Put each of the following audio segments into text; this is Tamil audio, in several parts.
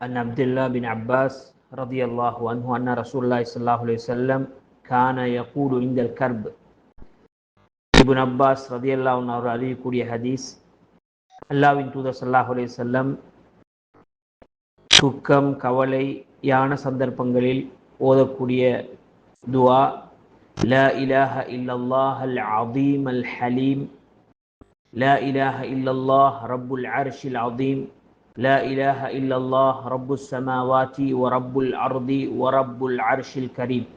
عن عبد الله بن عباس رضي الله عنه أن رسول الله صلى الله عليه وسلم كان يقول عند الكرب. இப்னு அப்பாஸ் ரதியல்லாஹு அன்ஹு அவர் அறிவிக்கக்கூடிய ஹதீஸ், அல்லாஹ்வின் தூதர் ஸல்லல்லாஹு அலைஹி வஸல்லம் துக்கம் கவலையான சந்தர்ப்பங்களில் ஓதக்கூடிய துஆ, லா இலாஹ இல்லல்லாஹ் அல் அதீம் அல் ஹலீம், லா இலாஹ இல்லல்லாஹ் ரப்புல் அர்ஷில் அதீம், லா இலாஹ இல்லல்லாஹ் ரப்புஸ் ஸமாவாதி வ ரப்புல் அர்தி வ ரப்புல் அர்ஷில் கரீம்.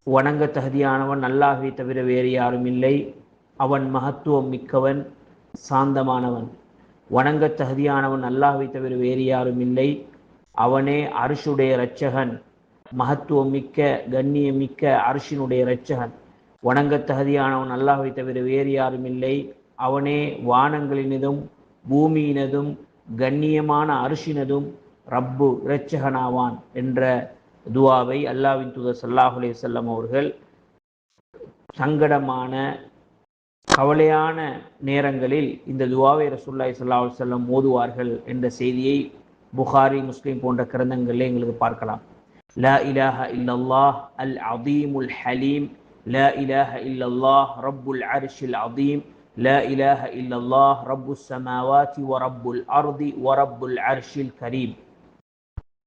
வணங்க தகுதியானவன் அல்லாஹ்வை தவிர வேறு யாரும் இல்லை, அவன் மகத்துவம் மிக்கவன், சாந்தமானவன். வணங்க தகுதியானவன் அல்லாஹ்வை தவிர வேறு யாரும் இல்லை, அவனே அர்ஷுடைய இரட்சகன், மகத்துவம் மிக்க கண்ணியமிக்க அர்ஷினுடைய இரட்சகன். வணங்க தகுதியானவன் அல்லாஹ்வை தவிர வேறு யாரும் இல்லை, அவனே வானங்களினதும் பூமியினதும் கண்ணியமான அர்ஷினதும் ரப்பு இரட்சகனாவான் என்ற துஆவை அல்லாஹ்வின் தூதர் ஸல்லல்லாஹு அலைஹி வஸல்லம் அவர்கள் சங்கடமான கவலையான நேரங்களில் இந்த துஆவை ரசூலுல்லாஹி ஸல்லல்லாஹு அலைஹி வஸல்லம் ஓதுவார்கள் என்ற செய்தியை புகாரி, முஸ்லிம் போன்ற கிரந்தங்களில் எங்களுக்கு பார்க்கலாம். லா இலாஹ இல்லல்லாஹ் அல் அதீமுல் ஹலீம், லா இலாஹ இல்லல்லாஹ் ரப்புல் அர்ஷில் அதீம், லா இலாஹ இல்லல்லாஹ் ரப்புஸ் ஸமாவாதி வ ரப்புல் அர்தி வ ரப்புல் அர்ஷில் கரீம்.